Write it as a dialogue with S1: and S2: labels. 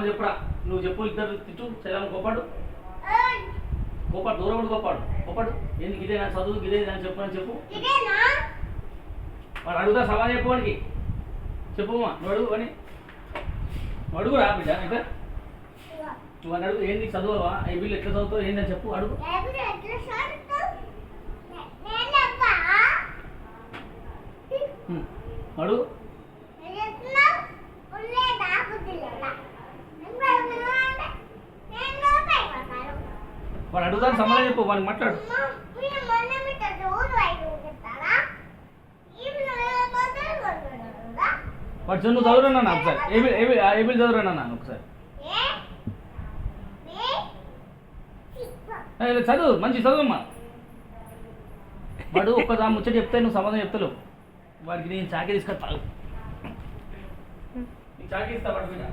S1: చెల్లమ్మ చెప్పురా, నువ్వు చెప్పు, ఇద్దరు తిట్టు, చెల్లమ్మ కోపాడు కోపాడు, దూరం కూడా కోపాడు కోపాడు. ఎందుకు ఇదే నా చదువు, ఇదే అని చెప్పు అని చెప్పు. వాడు అడుగుతా సమాధానం చెప్పు, వాడికి చెప్పుమా, నువ్వు అడుగు అని అడుగురా బిడ్డ. ఇంకా నువ్వు అని అడుగు, ఏంది చదువువా, ఈ బిల్లు ఎట్లా చదువుతావు ఏందని చెప్పు, అడుగు అడుగు. వాడు అడుగుతాను సమాధానం చెప్పు, వాడికి మాట్లాడు. వాడు నువ్వు చదువురన్నా ఒకసారి, ఏబిల్ చదువురన్నా ఒకసారి. చదువు, మంచి చదువుమ్మా. వాడు ఒక్కదా ముచ్చట చెప్తే నువ్వు సమాధానం చెప్తలేవు. వాడికి నేను చాకీ తీసుకొస్తా, చాకీ ఇస్తా వాడి మీద.